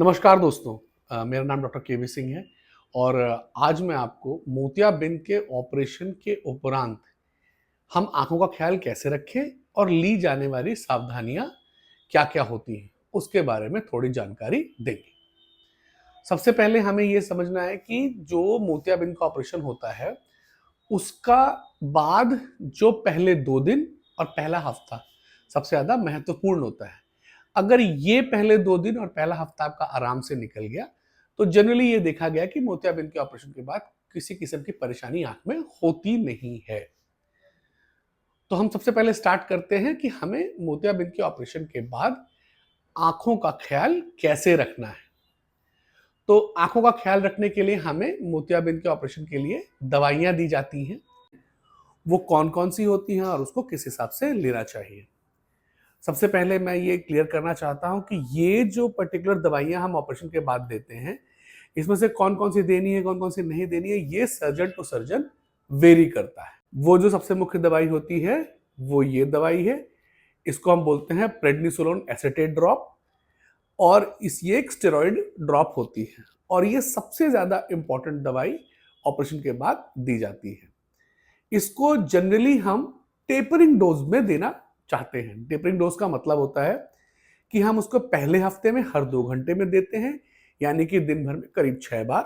नमस्कार दोस्तों। मेरा नाम डॉक्टर केवी सिंह है और आज मैं आपको मोतियाबिंद के ऑपरेशन के उपरांत हम आंखों का ख्याल कैसे रखें और ली जाने वाली सावधानियां क्या-क्या होती हैं, उसके बारे में थोड़ी जानकारी देंगे। सबसे पहले हमें ये समझना है कि जो मोतियाबिंद का ऑपरेशन होता है, उसका बाद जो पहले 2 दिन और पहला हफ्ता सबसे ज़्यादा महत्वपूर्ण होता है। अगर ये पहले 2 दिन और पहला हफ्ता आपका आराम से निकल गया, तो जनरली ये देखा गया कि मोतियाबिंद के ऑपरेशन के बाद किसी किस्म की परेशानी आँख में होती नहीं है। तो हम सबसे पहले स्टार्ट करते हैं कि हमें मोतियाबिंद के ऑपरेशन के बाद आँखों का ख्याल कैसे रखना है। तो आँखों का ख्याल रखने के लिए हमें मोतियाबिंद के ऑपरेशन के लिए दवाइयाँ दी जाती हैं। वो कौन-कौन सी होती हैं और उसको किस हिसाब से लेना चाहिए। सबसे पहले मैं ये क्लियर करना चाहता हूँ कि ये जो पर्टिकुलर दवाइयाँ हम ऑपरेशन के बाद देते हैं, इसमें से कौन-कौन सी देनी है, कौन-कौन सी नहीं देनी है, ये सर्जन टू सर्जन वेरी करता है। वो जो सबसे मुख्य दवाई होती है, वो ये दवाई है। इसको हम बोलते हैं प्रेडनिसोलोन एसीटेट ड्रॉप और ये एक स्टेरॉइड ड्रॉप होती है और ये सबसे ज़्यादा इम्पोर्टेंट दवाई ऑपरेशन के बाद दी जाती है। इसको जनरली हम टेपरिंग डोज में देना चाहते हैं। टेपरिंग डोज का मतलब होता है कि हम उसको पहले हफ्ते में हर 2 घंटे में देते हैं, यानी कि दिन भर में करीब 6 बार।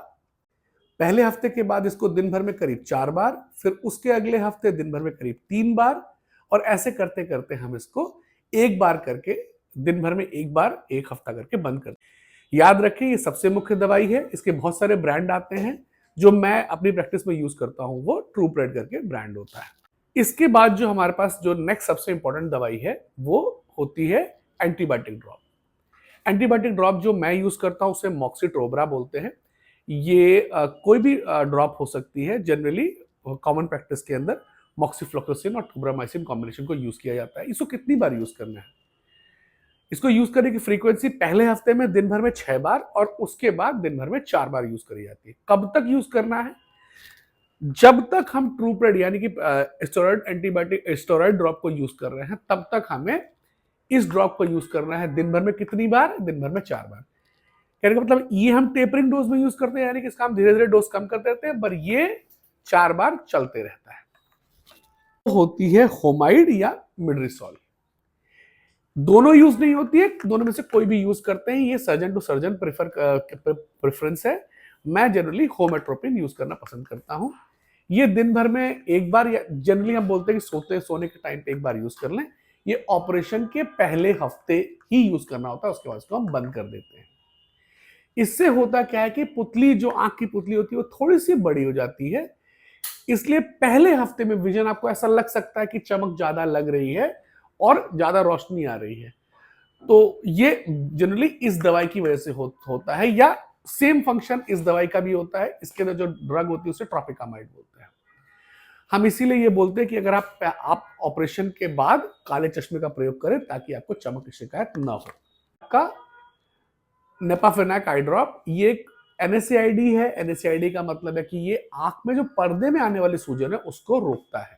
पहले हफ्ते के बाद इसको दिन भर में करीब 4 बार, फिर उसके अगले हफ्ते दिन भर में करीब 3 बार और ऐसे करते-करते हम इसको 1 बार करके दिन भर में 1 बार 1 हफ्ता करके बंद कर। याद रखें ये सबसे मुख्य दवाई है। इसके बहुत सारे ब्रांड आते हैं। जो मैं अपनी प्रैक्टिस में यूज़ करता हूँ वो ट्रूप्रेड करके ब्रांड होता है। इसके बाद जो हमारे पास जो नेक्स्ट सबसे इंपॉर्टेंट दवाई है वो होती है एंटीबायोटिक ड्रॉप। एंटीबायोटिक ड्रॉप जो मैं यूज़ करता हूँ उसे मॉक्सिट्रोब्रा बोलते हैं। ये कोई भी ड्रॉप हो सकती है। जनरली कॉमन प्रैक्टिस के अंदर मॉक्सिफ्लोक्सासिन और टोब्रामाइसिन कॉम्बिनेशन को यूज़ किया जाता है। इसको कितनी बार यूज़ करना है? इसको यूज़ करने की फ्रीक्वेंसी पहले हफ्ते में दिन भर में 6 बार और उसके बाद दिन भर में 4 बार यूज़ करी जाती है। कब तक यूज़ करना है? जब तक हम ट्रूप्रेड यानी कि स्टेरॉइड ड्रॉप को यूज़ कर रहे हैं, तब तक हमें इस ड्रॉप को यूज़ करना है। दिन भर में कितनी बार? दिन भर में 4 बार। कहने का मतलब ये हम टेपरिंग डोज में यूज़ करते हैं, यानी कि इसका हम धीरे-धीरे डोज कम करते रहते हैं, पर ये 4 बार चलते रहता है। तो होती है होमाइड या मिड्रिसोल। दोनों यूज़ नहीं होती है, दोनों में से कोई भी यूज़ करते हैं। ये सर्जन टू सर्जन प्रेफरेंस है। मैं जनरली होमेट्रोपिन यूज़ करना पसंद करता हूँ। ये दिन भर में 1 बार या जनरली हम बोलते हैं कि सोने के टाइम पे 1 बार यूज़ कर लें। ये ऑपरेशन के पहले हफ्ते ही यूज़ करना होता है, उसके बाद इसको हम बंद कर देते हैं। इससे होता क्या है कि पुतली जो आँख की पुतली होती है वो थोड़ी-सी बड़ी हो जाती है। इसलिए पहले हफ्ते में विज़न आपको ऐसा लग सकता है कि चमक ज़्यादा लग रही है और ज़्यादा रोशनी आ रही है। तो ये जनरली इस दवाई की वजह से होता है या सेम फंक्शन इस दवाई का भी होता है। इसके अंदर जो ड्रग होती है उसे ट्रोपिकामाइड बोलते हैं। हम इसीलिए ये बोलते हैं कि अगर आप ऑपरेशन के बाद काले चश्मे का प्रयोग करें ताकि आपको चमक की शिकायत ना हो। का नेपाफेनाक आई ड्रॉप ये एक एनएसएआईडी है। एनएसएआईडी का मतलब है कि ये आंख में जो पर्दे में आने वाली सूजन है उसको रोकता है।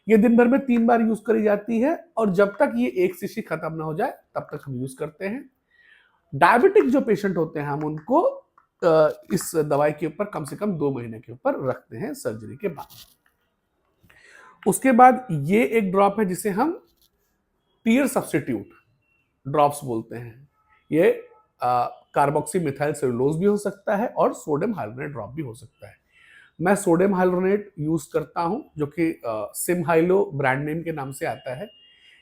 ये दिन भर में 3 बार यूज करी जाती है और जब तक ये एक शीशी खत्म ना हो जाए तब तक हम यूज करते हैं। डायबिटिक जो पेशेंट होते हैं हम उनको इस दवाई के ऊपर कम से कम 2 महीने के ऊपर रखते हैं सर्जरी के बाद। उसके बाद ये एक ड्रॉप है जिसे हम टीयर सब्स्टिट्यूट ड्रॉप्स बोलते हैं। ये कार्बोक्सी मिथाइल सेलुलोज भी हो सकता है और सोडियम हाइलोनेट ड्रॉप भी हो सकता है। मैं सोडियम हाइलोनेट यूज करता हूं जो कि सिमहाइलो ब्रांड नेम के नाम से आता है।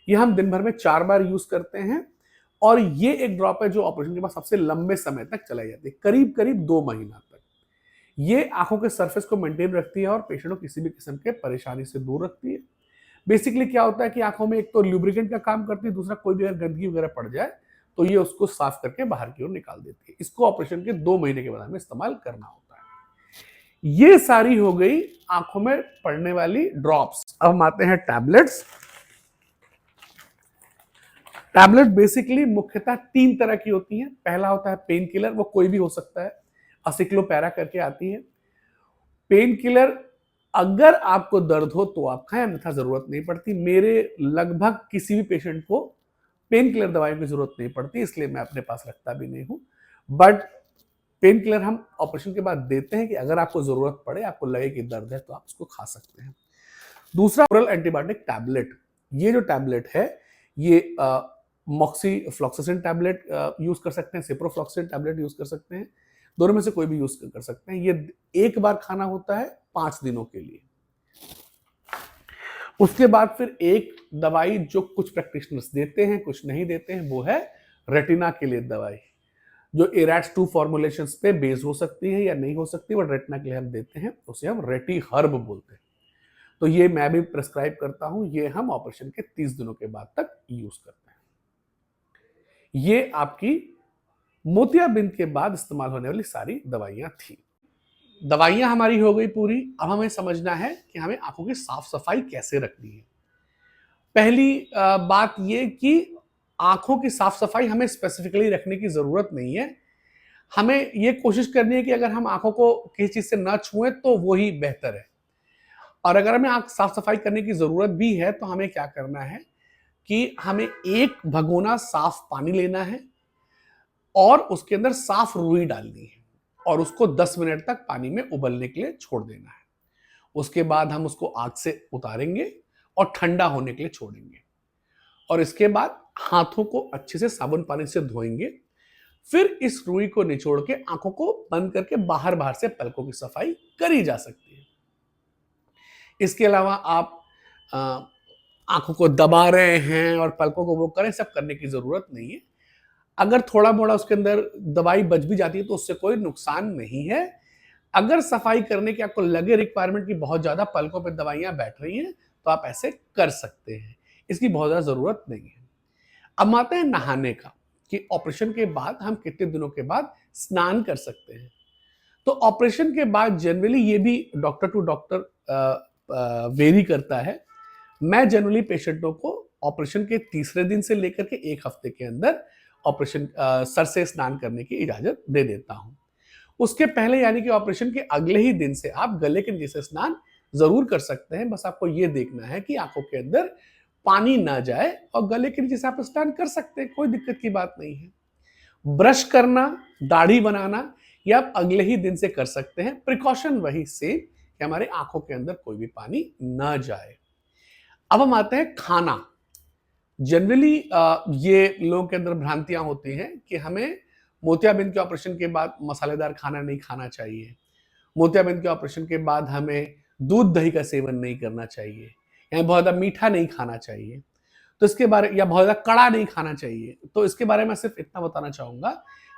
ये हम दिन भर में 4 बार यूज करते हैं और ये एक ड्रॉप है जो ऑपरेशन के बाद सबसे लंबे समय तक चलाई जाती है, करीब करीब 2 महीना तक। ये आंखों के सरफेस को मेंटेन रखती है और पेशेंट को किसी भी किस्म के परेशानी से दूर रखती है। बेसिकली क्या होता है कि आंखों में एक तो ल्यूब्रिकेंट का काम करती है, दूसरा कोई भी अगर गंदगी वगैरह पड़ जाए तो ये उसको साफ करके बाहर की ओर निकाल देती है। इसको ऑपरेशन के 2 महीने के बाद हमें इस्तेमाल करना होता है। ये सारी हो गई आंखों में पड़ने वाली ड्रॉप्स। अब हम आते हैं टैबलेट्स। टैबलेट बेसिकली मुख्यतः 3 तरह की होती हैं। पहला होता है पेन किलर, वो कोई भी हो सकता है। असिक्लोपैरा करके आती है। पेन किलर अगर आपको दर्द हो तो आप खाएं, अन्यथा जरूरत नहीं पड़ती। मेरे लगभग किसी भी पेशेंट को पेन किलर दवाइयों की जरूरत नहीं पड़ती, इसलिए मैं अपने पास रखता भी नहीं हूं। बट पेन किलर हम ऑपरेशन के बाद देते हैं कि अगर आपको जरूरत पड़े, आपको लगे कि दर्द है, तो आप उसको खा सकते हैं। दूसरा ओरल एंटीबायोटिक टैबलेट। ये जो टैबलेट है ये मॉक्सीफ्लॉक्सासिन टैबलेट यूज कर सकते हैं, सिप्रोफ्लॉक्सासिन टैबलेट यूज कर सकते हैं, दोनों में से कोई भी यूज कर सकते हैं। ये एक बार खाना होता है 5 दिनों के लिए। उसके बाद फिर एक दवाई जो कुछ प्रैक्टिशनर्स देते हैं, कुछ नहीं देते हैं, वो है रेटिना के लिए दवाई, जो एरैट्स 2 फॉर्मुलेशंस पे बेस हो सकती है या नहीं हो सकती, बट रेटिना के लिए हम देते हैं, उसे हम रेटी हर्ब बोलते हैं। तो ये मैं भी प्रेस्क्राइब करता हूं, ये हम ऑपरेशन के 30 दिनों के बाद तक यूज करते हैं। ये आपकी मोतियाबिंद के बाद इस्तेमाल होने वाली सारी दवाइयां थी। दवाइयां हमारी हो गई पूरी। अब हमें समझना है कि हमें आंखों की साफ सफाई कैसे रखनी है। पहली बात ये कि आंखों की साफ सफाई हमें स्पेसिफिकली रखने की जरूरत नहीं है। हमें ये कोशिश करनी है कि अगर हम आंखों को किसी चीज से ना छुएं तो वो ही बेहतर है। और अगर हमें आंख साफ सफाई करने की जरूरत भी है तो हमें क्या करना है कि हमें एक भगोना साफ पानी लेना है और उसके अंदर साफ रुई डालनी है और उसको 10 मिनट तक पानी में उबलने के लिए छोड़ देना है। उसके बाद हम उसको आग से उतारेंगे और ठंडा होने के लिए छोड़ेंगे और इसके बाद हाथों को अच्छे से साबुन पानी से धोएंगे। फिर इस रुई को निचोड़ के आंखों को बंद करके बाहर बाहर से पलकों की सफाई करी जा सकती है। इसके अलावा आप आंखों को दबा रहे हैं और पलकों को वो करें, सब करने की जरूरत नहीं है। अगर थोड़ा मोड़ा उसके अंदर दवाई बच भी जाती है तो उससे कोई नुकसान नहीं है। अगर सफाई करने की आपको लगे रिक्वायरमेंट की बहुत ज्यादा पलकों पे दवाइयां बैठ रही हैं तो आप ऐसे कर सकते हैं, इसकी बहुत ज्यादा जरूरत नहीं है। अब आते हैं नहाने का, कि ऑपरेशन के बाद हम कितने दिनों के बाद स्नान कर सकते हैं। तो ऑपरेशन के बाद जनरली ये भी डॉक्टर टू डॉक्टर वेरी करता है। मैं जनरली पेशेंटों को ऑपरेशन के तीसरे दिन से लेकर के 1 हफ्ते के अंदर ऑपरेशन सर से स्नान करने की इजाजत दे देता हूं। उसके पहले यानी कि ऑपरेशन के अगले ही दिन से आप गले के नीचे से स्नान जरूर कर सकते हैं। बस आपको ये देखना है कि आंखों के अंदर पानी ना जाए और गले के नीचे से आप स्नान कर सकते हैं, कोई दिक्कत की बात नहीं है। ब्रश करना, दाढ़ी बनाना ये आप अगले ही दिन से कर सकते हैं। प्रिकॉशन वही सेम कि हमारे आंखों के अंदर कोई भी पानी ना जाए। अब हम आते हैं खाना। जनरली ये लोगों के अंदर भ्रांतियां होती हैं कि हमें मोतियाबिंद के ऑपरेशन के बाद मसालेदार खाना नहीं खाना चाहिए, मोतियाबिंद के ऑपरेशन के बाद हमें दूध दही का सेवन नहीं करना चाहिए, या बहुत ज़्यादा मीठा नहीं खाना चाहिए, तो इसके बारे या बहुत ज़्यादा कड़ा नहीं खाना चाहिए। तो इसके बारे में सिर्फ इतना बताना चाहूंगा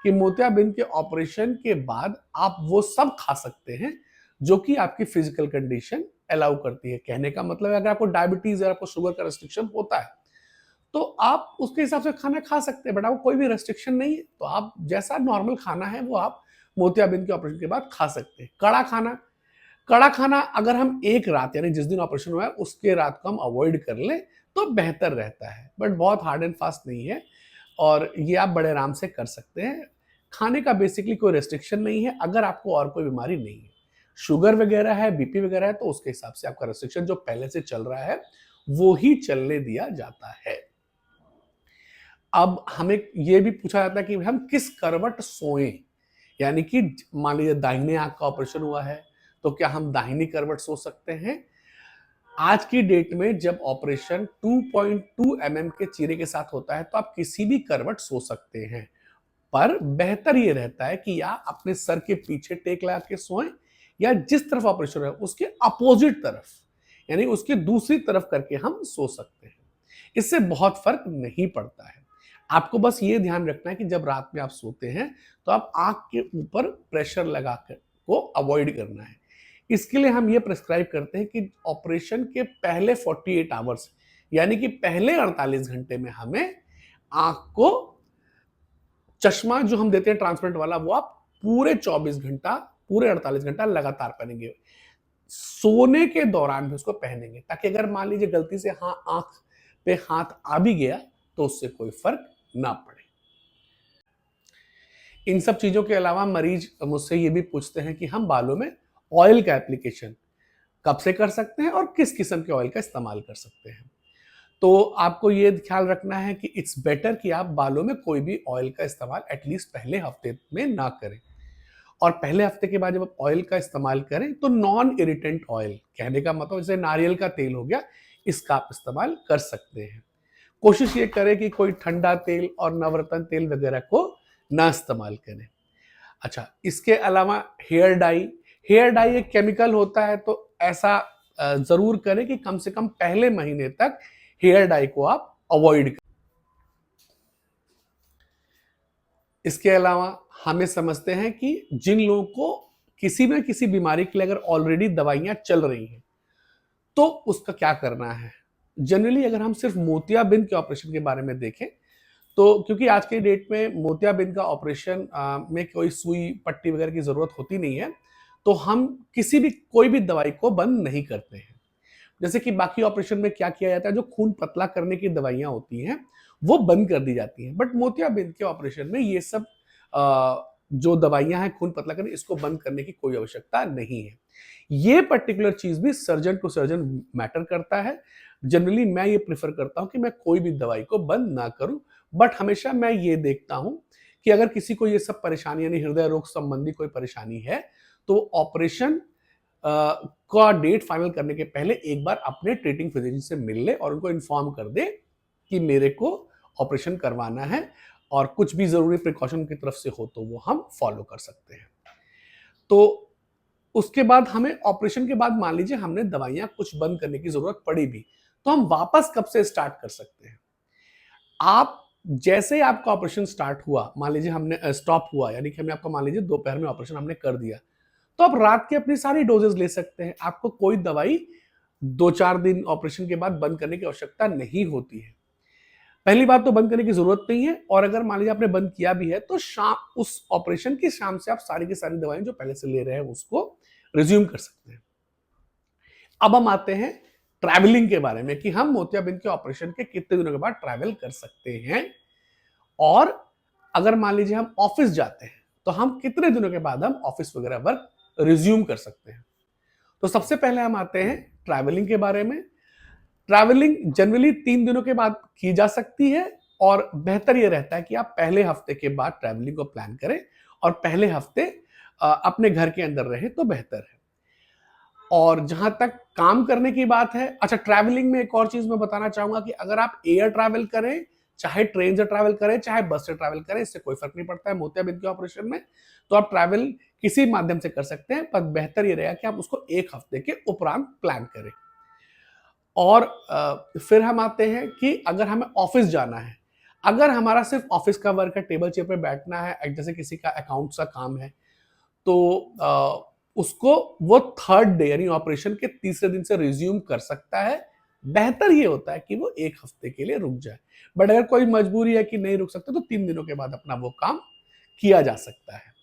कि मोतियाबिंद के ऑपरेशन के बाद आप वो सब खा सकते हैं जो कि आपकी फिजिकल कंडीशन अलाउ करती है। कहने का मतलब है अगर आपको डायबिटीज या आपको शुगर का रेस्ट्रिक्शन होता है तो आप उसके हिसाब से खाना खा सकते हैं, बट आपको कोई भी रेस्ट्रिक्शन नहीं है तो आप जैसा नॉर्मल खाना है वो आप मोतियाबिंद के ऑपरेशन के बाद खा सकते हैं। कड़ा खाना अगर हम एक रात यानी जिस दिन ऑपरेशन हुआ है उसके रात को हम अवॉइड कर लें तो बेहतर रहता है, बट बहुत हार्ड एंड फास्ट नहीं है और ये आप बड़े आराम से कर सकते हैं। खाने का बेसिकली कोई रेस्ट्रिक्शन नहीं है अगर आपको और कोई बीमारी नहीं है। शुगर वगैरह है, बीपी वगैरह है तो उसके हिसाब से आपका रेस्ट्रिक्शन जो पहले से चल रहा है वो ही चलने दिया जाता है। अब हमें यह भी पूछा जाता है कि हम किस करवट सोएं, यानी कि मान लीजिए दाहिने आंख का ऑपरेशन हुआ है तो क्या हम दाहिनी करवट सो सकते हैं। आज की डेट में जब ऑपरेशन 2.2 mm के चीरे के साथ होता है तो आप किसी भी करवट सो सकते हैं, पर बेहतर यह रहता है कि या अपने सर के पीछे टेक लगा के सोएं या जिस तरफ ऑपरेशन है उसके अपोजिट तरफ यानी उसकी दूसरी तरफ करके हम सो सकते हैं। इससे बहुत फर्क नहीं पड़ता है। आपको बस ये ध्यान रखना है कि जब रात में आप सोते हैं तो आप आंख के ऊपर प्रेशर लगाकर को अवॉइड करना है। इसके लिए हम ये प्रिस्क्राइब करते हैं कि ऑपरेशन के पहले 48 आवर्स यानी कि पहले 48 घंटे में हमें आंख को चश्मा जो हम देते हैं ट्रांसपेरेंट वाला वो आप पूरे 24 घंटा पूरे 48 घंटा लगातार पहनेंगे। सोने के दौरान भी उसको पहनेंगे ताकि अगर मान लीजिए गलती से आंख पे हाथ आ भी गया तो उससे कोई फर्क ना पड़े। इन सब चीजों के अलावा मरीज मुझसे ये भी पूछते हैं कि हम बालों में ऑयल का एप्लीकेशन कब से कर सकते हैं और किस किस्म के ऑयल का इस्तेमाल कर सकते हैं। तो आपको ये ख्याल रखना है कि इट्स बेटर कि आप बालों में कोई भी ऑयल का इस्तेमाल एटलीस्ट पहले हफ्ते में ना करें। और पहले हफ्ते के बाद जब आप ऑयल का इस्तेमाल करें तो नॉन इरिटेंट ऑयल, कहने का मतलब जैसे नारियल का तेल हो गया, इसका आप इस्तेमाल कर सकते हैं। कोशिश ये करें कि कोई ठंडा तेल और नवरत्न तेल वगैरह को ना इस्तेमाल करें। अच्छा, इसके अलावा हेयर डाई एक केमिकल होता है, तो ऐसा जरूर करें कि कम से कम पहले महीने तक हेयर डाई को आप अवॉइड करें। इसके अलावा हमें समझते हैं कि जिन लोगों को किसी न किसी बीमारी के लिए अगर ऑलरेडी दवाइयां चल रही हैं तो उसका क्या करना है। जनरली अगर हम सिर्फ मोतियाबिंद के ऑपरेशन के बारे में देखें तो क्योंकि आज के डेट में मोतियाबिंद का ऑपरेशन में कोई सुई पट्टी वगैरह की जरूरत होती नहीं है, तो हम कोई भी दवाई को बंद नहीं करते हैं। जैसे कि बाकी ऑपरेशन में क्या किया जाता है, जो खून पतला करने की दवाइयां होती हैं वो बंद कर दी जाती हैं, बट मोतियाबिंद के ऑपरेशन में ये सब जो दवाइयां हैं खून पतला करने, इसको बंद करने की कोई आवश्यकता नहीं है। ये पर्टिकुलर चीज भी सर्जन टू सर्जन मैटर करता है। जनरली मैं ये प्रेफर करता हूं कि मैं कोई भी दवाई को बंद ना करूं, बट हमेशा मैं ये देखता हूं कि अगर किसी को ये सब परेशानी यानी हृदय रोग संबंधी कोई परेशानी है तो ऑपरेशन का डेट फाइनल करने के पहले एक बार अपने ट्रीटिंग फिजिशियन से मिल ले और उनको इन्फॉर्म कर दे कि मेरे को ऑपरेशन करवाना है, और कुछ भी जरूरी प्रिकॉशन की तरफ से हो तो वो हम फॉलो कर सकते हैं। तो उसके बाद हमें ऑपरेशन के बाद मान लीजिए हमने दवाइयां कुछ बंद करने की जरूरत पड़ी भी, तो हम वापस कब से स्टार्ट कर सकते हैं। आप जैसे ही आपका ऑपरेशन स्टार्ट हुआ, मान लीजिए हमने स्टॉप हुआ, यानी कि हमने आपका मान लीजिए दोपहर में ऑपरेशन हमने कर दिया, तो आप रात के अपनी सारी डोजेस ले सकते हैं। आपको कोई दवाई 2-4 दिन ऑपरेशन के बाद बंद करने की आवश्यकता नहीं होती है। पहली बात तो बंद करने की जरूरत नहीं है, और अगर मान लीजिए आपने बंद किया भी है तो शाम उस ऑपरेशन की शाम से आप सारी की सारी दवाएं जो पहले से ले रहे हैं उसको रिज्यूम कर सकते हैं। अब हम आते हैं ट्रैवलिंग के बारे में कि हम मोतियाबिंद के ऑपरेशन के कितने दिनों के बाद ट्रैवल कर सकते हैं, और अगर मान लीजिए हम ऑफिस जाते हैं तो हम कितने दिनों के बाद हम ऑफिस वगैरह वर्क रिज्यूम कर सकते हैं। तो सबसे पहले हम आते हैं ट्रैवलिंग के बारे में। ट्रैवलिंग जनरली 3 दिनों के बाद की जा सकती है, और बेहतर यह रहता है कि आप पहले हफ्ते के बाद ट्रैवलिंग को प्लान करें और पहले हफ्ते अपने घर के अंदर रहें तो बेहतर है। और जहां तक काम करने की बात है, अच्छा ट्रैवलिंग में एक और चीज मैं बताना चाहूंगा कि अगर आप एयर ट्रैवल करें, चाहे ट्रेन से ट्रैवल करें चाहे बस से ट्रैवल करें, इससे कोई फर्क नहीं पड़ता है मोतियाबिंद के ऑपरेशन में। तो आप ट्रैवल किसी माध्यम से कर सकते हैं, पर बेहतर यह रहेगा कि आप उसको 1 हफ्ते के उपरांत प्लान करें। और फिर हम आते हैं कि अगर हमें ऑफिस जाना है, अगर हमारा सिर्फ ऑफिस का वर्क है, टेबल चेयर पे बैठना है, जैसे किसी का अकाउंट्स का काम है, तो उसको वो 3rd डे यानी ऑपरेशन के तीसरे दिन से रिज्यूम कर सकता है। बेहतर ये होता है कि वो 1 हफ्ते के लिए रुक जाए, बट अगर कोई मजबूरी है कि नहीं रुक सकते तो 3 दिनों के बाद अपना वो काम किया जा सकता है।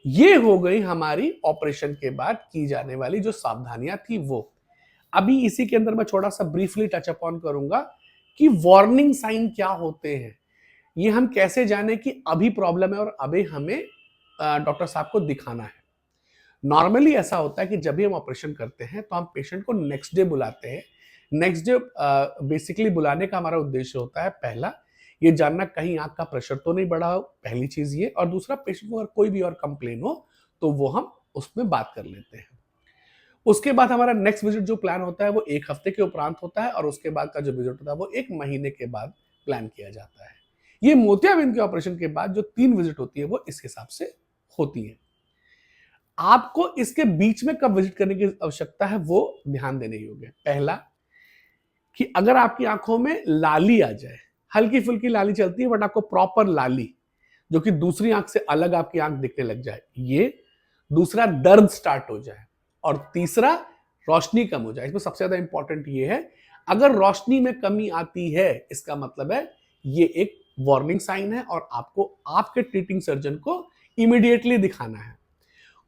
ये हो गई हमारी ऑपरेशन के बाद की जाने वाली जो सावधानियां थी वो। अभी इसी के अंदर मैं थोड़ा सा ब्रीफली टच अपॉन करूंगा कि वार्निंग साइन क्या होते हैं, ये हम कैसे जाने कि अभी प्रॉब्लम है और अभी हमें डॉक्टर साहब को दिखाना है। नॉर्मली ऐसा होता है कि जब भी हम ऑपरेशन करते हैं तो हम पेशेंट को नेक्स्ट डे बुलाते हैं। नेक्स्ट डे बेसिकली बुलाने का हमारा उद्देश्य होता है, पहला ये जानना कहीं आंख का प्रेशर तो नहीं बढ़ा हो, पहली चीज ये, और दूसरा पेशेंट को अगर कोई भी और कंप्लेन हो तो वो हम उसमें बात कर लेते हैं। उसके बाद हमारा नेक्स्ट विजिट जो प्लान होता है वो 1 हफ्ते के उपरांत होता है, और उसके बाद का जो विजिट होता है वो 1 महीने के बाद प्लान किया जाता है। ये मोतियाबिंद के ऑपरेशन के बाद जो 3 विजिट होती है वो इस हिसाब से होती है। आपको इसके बीच में कब विजिट करने की आवश्यकता है वो ध्यान देने योग्य है। पहला कि अगर आपकी आंखों में लाली आ जाए, हल्की फुल्की लाली चलती है बट आपको प्रॉपर लाली जो कि दूसरी आंख से अलग आपकी आंख दिखने लग जाए, ये। दूसरा, दर्द स्टार्ट हो जाए, और तीसरा, रोशनी कम हो जाए। इसमें सबसे ज्यादा इंपॉर्टेंट ये है, अगर रोशनी में कमी आती है इसका मतलब है ये एक वार्निंग साइन है और आपको आपके ट्रीटिंग सर्जन को इमीडिएटली दिखाना है।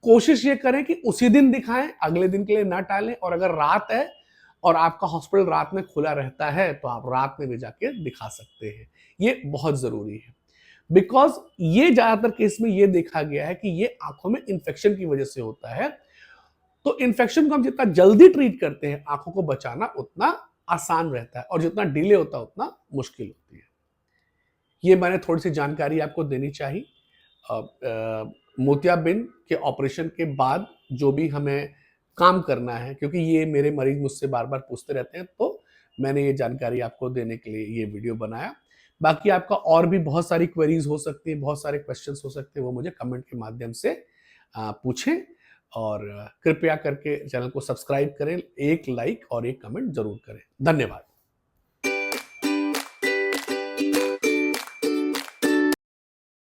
कोशिश ये करें कि उसी दिन दिखाएं, अगले दिन के लिए ना टालें, और अगर रात है और आपका हॉस्पिटल रात में खुला रहता है तो आप रात में भी जाके दिखा सकते हैं। ये बहुत जरूरी है, बिकॉज ये ज्यादातर केस में ये देखा गया है कि ये आंखों में इंफेक्शन की वजह से होता है। तो इंफेक्शन को हम जितना जल्दी ट्रीट करते हैं, आंखों को बचाना उतना आसान रहता है और जितना डिले होता है उतना मुश्किल होती है। ये मैंने थोड़ी सी जानकारी आपको देनी चाहिए। मोतियाबिंद के ऑपरेशन के बाद जो भी हमें काम करना है, क्योंकि ये मेरे मरीज मुझसे बार-बार पूछते रहते हैं, तो मैंने ये जानकारी आपको देने के लिए ये वीडियो बनाया। बाकी आपका और भी बहुत सारी क्वेरीज हो सकती हैं, बहुत सारे क्वेश्चंस हो सकते हैं, वो मुझे कमेंट के माध्यम से पूछें और कृपया करके चैनल को सब्सक्राइब करें, एक लाइक और एक कमेंट ज़रूर करें। धन्यवाद।